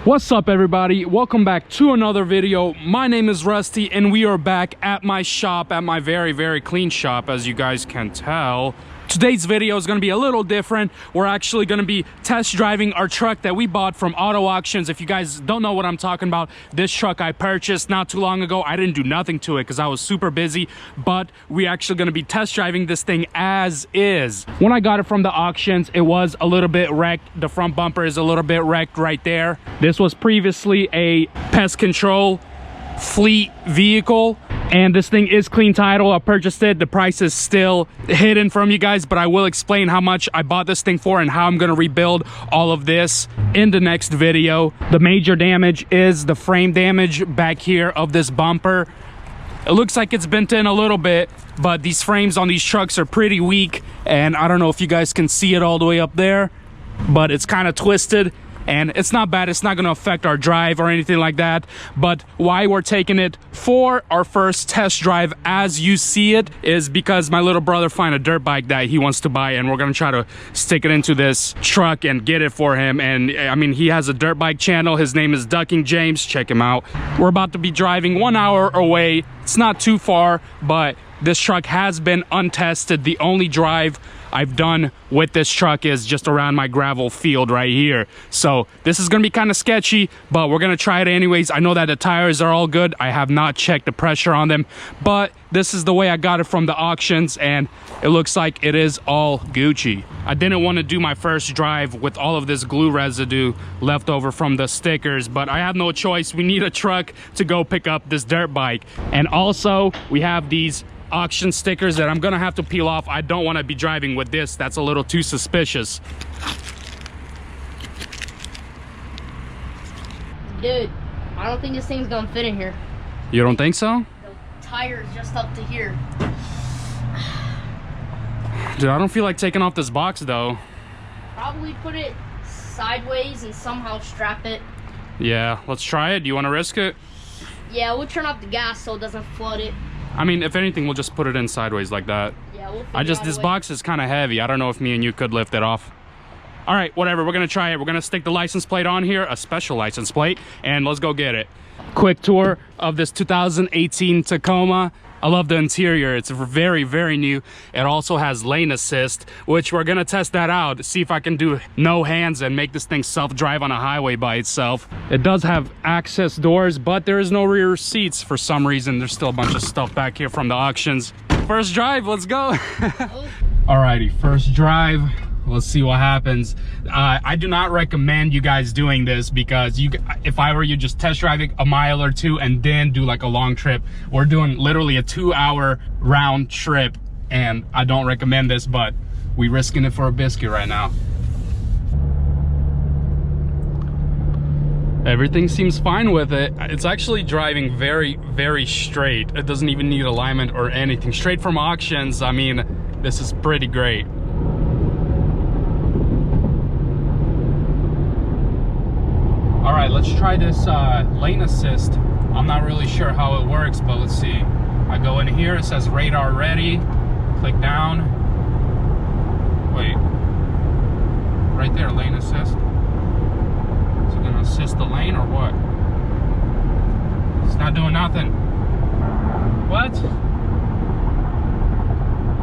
What's up, everybody? Welcome back to another video. My name is Rusty and we are back at my shop, at my very clean shop, as you guys can tell. Today's video is going to be a little different. We're actually going to be test driving our truck that we bought from auto auctions. If you guys don't know what I'm talking about, this truck I purchased not too long ago. I didn't do nothing to it because I was super busy, but we actually going to be test driving this thing as is. When I got it from the auctions, it was a little bit wrecked. The front bumper is a little bit wrecked right there. This was previously a pest control fleet vehicle, and this thing is clean title. I purchased it. The price is still hidden from you guys, but I will explain how much I bought this thing for and how I'm going to rebuild all of this in the next video. The major damage is the frame damage back here of this bumper. It looks like it's bent in a little bit, but these frames on these trucks are pretty weak, and I don't know if you guys can see it all the way up there, but it's kind of twisted. And it's not bad. It's not going to affect our drive or anything like that. But why we're taking it for our first test drive as you see it is because my little brother found a dirt bike that he wants to buy, and we're going to try to stick it into this truck and get it for him. And I mean, he has a dirt bike channel. His name is Ducking James. Check him out. We're about to be driving 1 hour away. It's not too far, but this truck has been untested. The only drive I've done with this truck is just around my gravel field right here. So this is gonna be kind of sketchy, but we're gonna try it anyways. I know that the tires are all good. I have not checked the pressure on them, but this is the way I got it from the auctions, and it looks like it is all Gucci. I didn't want to do my first drive with all of this glue residue left over from the stickers, but I have no choice. We need a truck to go pick up this dirt bike. And also we have these auction stickers that I'm gonna have to peel off. I don't want to be driving with this. That's a little too suspicious. Dude, I don't think this thing's gonna fit in here. You don't think so? The tire's just up to here. Dude, I don't feel like taking off this box though. Probably put it sideways and somehow strap it. Yeah, let's try it. Do you want to risk it? Yeah, we'll turn off the gas so it doesn't flood it. I mean, if anything, we'll just put it in sideways like that. Yeah, we'll figure out this a way. box is kind of heavy. I don't know if me and you could lift it off. All right, whatever, we're gonna try it. We're gonna stick the license plate on here, a special license plate, and let's go get it. Quick tour of this 2018 Tacoma. I love the interior. It's very new. It also has lane assist, which we're gonna test that out, see if I can do no hands and make this thing self-drive on a highway by itself. It does have access doors, but there is no rear seats for some reason. There's still a bunch of stuff back here from the auctions. First drive, let's go. Alrighty, first drive. Let's see what happens. I do not recommend you guys doing this because if I were you, just test driving a mile or two and then do like a long trip. We're doing literally a 2-hour round trip, and I don't recommend this, but we risking it for a biscuit right now. Everything seems fine with it. It's actually driving very straight. It doesn't even need alignment or anything. Straight from auctions. I mean, this is pretty great. All right, let's try this lane assist. I'm not really sure how it works, but let's see. I go in here, it says radar ready. Click down. Wait, right there, lane assist. Is it gonna assist the lane or what? It's not doing nothing. What?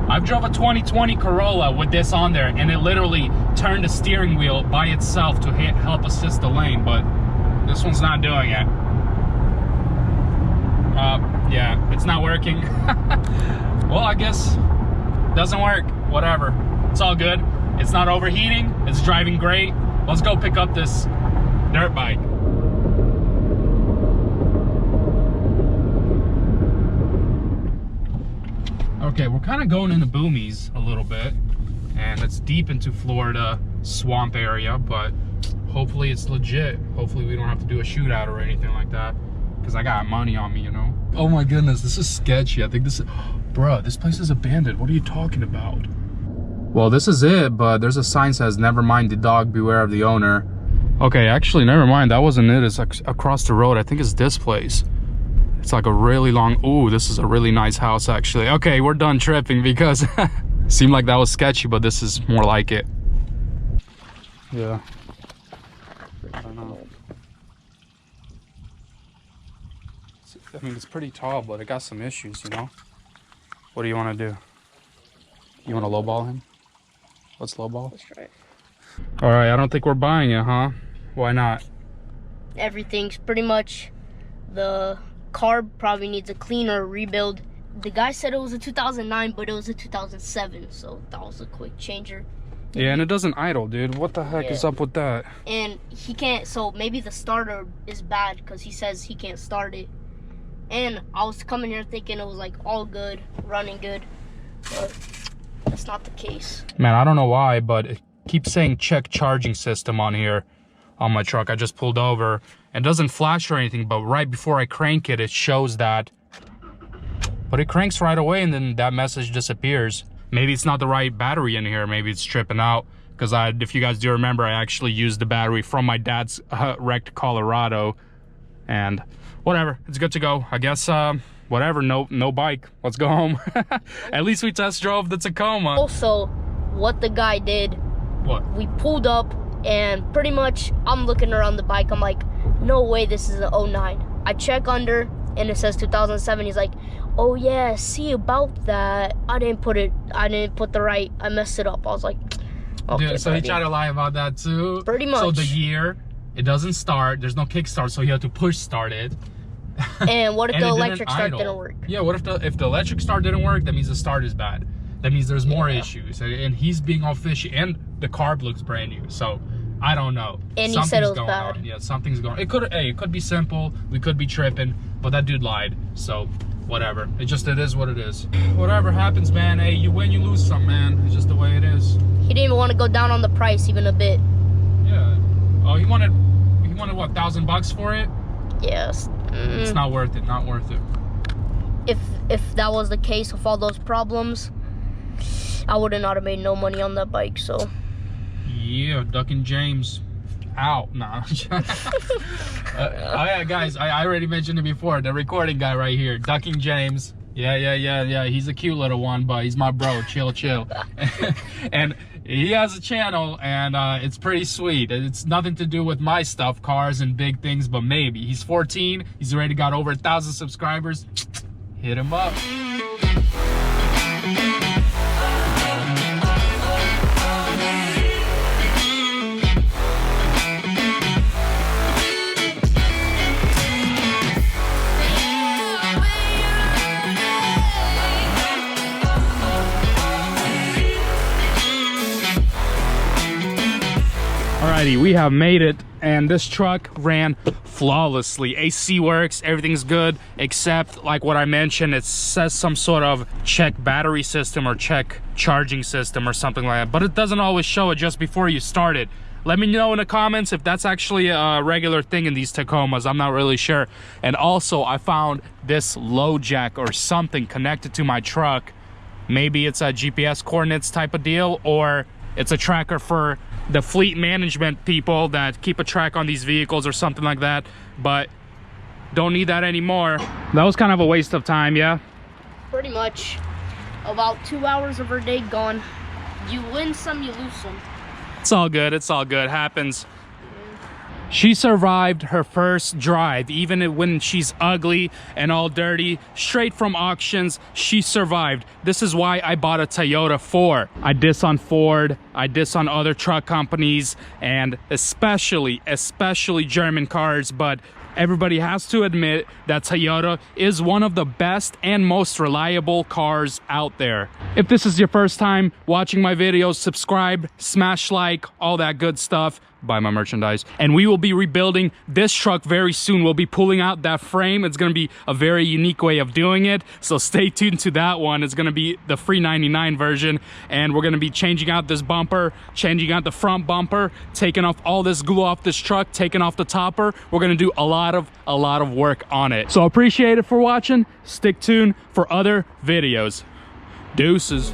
I've drove a 2020 Corolla with this on there, and it literally turned the steering wheel by itself to help assist the lane, but this one's not doing it. Yeah, it's not working. Well, I guess doesn't work. Whatever. It's all good. It's not overheating. It's driving great. Let's go pick up this dirt bike. Okay, we're kind of going into boomies a little bit, and it's deep into Florida swamp area, but hopefully it's legit. Hopefully we don't have to do a shootout or anything like that, because I got money on me, you know? Oh my goodness, this is sketchy. I think this is, bruh, this place is abandoned. What are you talking about? Well, this is it, but there's a sign that says, "Never mind the dog, beware of the owner." Okay, actually, never mind. That wasn't it. It's like across the road. I think it's this place. It's like a really long, ooh, this is a really nice house actually. Okay, we're done tripping because seemed like that was sketchy, but this is more like it. Yeah. I mean, it's pretty tall, but it got some issues, you know? What do you want to do? You want to lowball him? Let's lowball. Let's try it. All right, I don't think we're buying it, huh? Why not? Everything's pretty much, the carb probably needs a cleaner rebuild. The guy said it was a 2009, but it was a 2007, so that was a quick changer. Yeah, and it doesn't idle, dude. What the heck is up with that? And he can't, so maybe the starter is bad because he says he can't start it. And I was coming here thinking it was like all good, running good, but that's not the case. Man, I don't know why, but it keeps saying check charging system on here on my truck. I just pulled over. It doesn't flash or anything, but right before I crank it, it shows that. But it cranks right away and then that message disappears. Maybe it's not the right battery in here. Maybe it's tripping out. Because if you guys do remember, I actually used the battery from my dad's wrecked Colorado. And whatever, it's good to go. I guess, whatever, no bike. Let's go home. At least we test drove the Tacoma. Also, what the guy did, what? We pulled up and pretty much I'm looking around the bike. I'm like, no way this is an 09. I check under and it says 2007. He's like, oh yeah, see about that. I didn't put the right, I messed it up. I was like, okay. Dude, so he tried to lie about that too? Pretty much. So the year, it doesn't start, there's no kickstart, so you have to push start it. And what if the electric start didn't work? Yeah, what if the electric start didn't work? That means the start is bad. That means there's more issues. And he's being all fishy, and the carb looks brand new, so I don't know. And he said it was bad. On. Yeah, something's going on. It could be simple, we could be tripping, but that dude lied, so whatever. It is what it is. Whatever happens, man. Hey, you win, you lose some, man. It's just the way it is. He didn't even want to go down on the price even a bit. Yeah. Oh, he wanted what, $1,000 for it? Yes. It's not worth it. Not worth it. If that was the case with all those problems, I would have not made no money on that bike. So. Yeah, ducking James. Out. Nah. Oh yeah, guys, I already mentioned it before. The recording guy right here, ducking James. Yeah. He's a cute little one, but he's my bro. Chill. And he has a channel, and it's pretty sweet. It's nothing to do with my stuff, cars and big things, but maybe. He's 14. He's already got over 1,000 subscribers. Hit him up. Alrighty, we have made it, and this truck ran flawlessly. AC works, everything's good, except like what I mentioned, it says some sort of check battery system or check charging system or something like that, but it doesn't always show it just before you start it. Let me know in the comments if that's actually a regular thing in these Tacomas. I'm not really sure. And also, I found this low jack or something connected to my truck. Maybe it's a GPS coordinates type of deal, or it's a tracker for the fleet management people that keep a track on these vehicles or something like that, but don't need that anymore. That was kind of a waste of time, yeah? Pretty much. About 2 hours of her day gone. You win some, you lose some. It's all good, happens. She survived her first drive, even when she's ugly and all dirty, straight from auctions, she survived. This is why I bought a Toyota 4. I diss on Ford, I diss on other truck companies, and especially German cars, but everybody has to admit that Toyota is one of the best and most reliable cars out there. If this is your first time watching my videos, subscribe, smash like, all that good stuff. Buy my merchandise. And we will be rebuilding this truck very soon. We'll be pulling out that frame. It's gonna be a very unique way of doing it, so stay tuned to that one. It's gonna be the free 99 version, and we're gonna be changing out this bumper, changing out the front bumper, taking off all this glue off this truck, taking off the topper. We're gonna do a lot of work on it. So appreciate it for watching. Stick tuned for other videos. Deuces.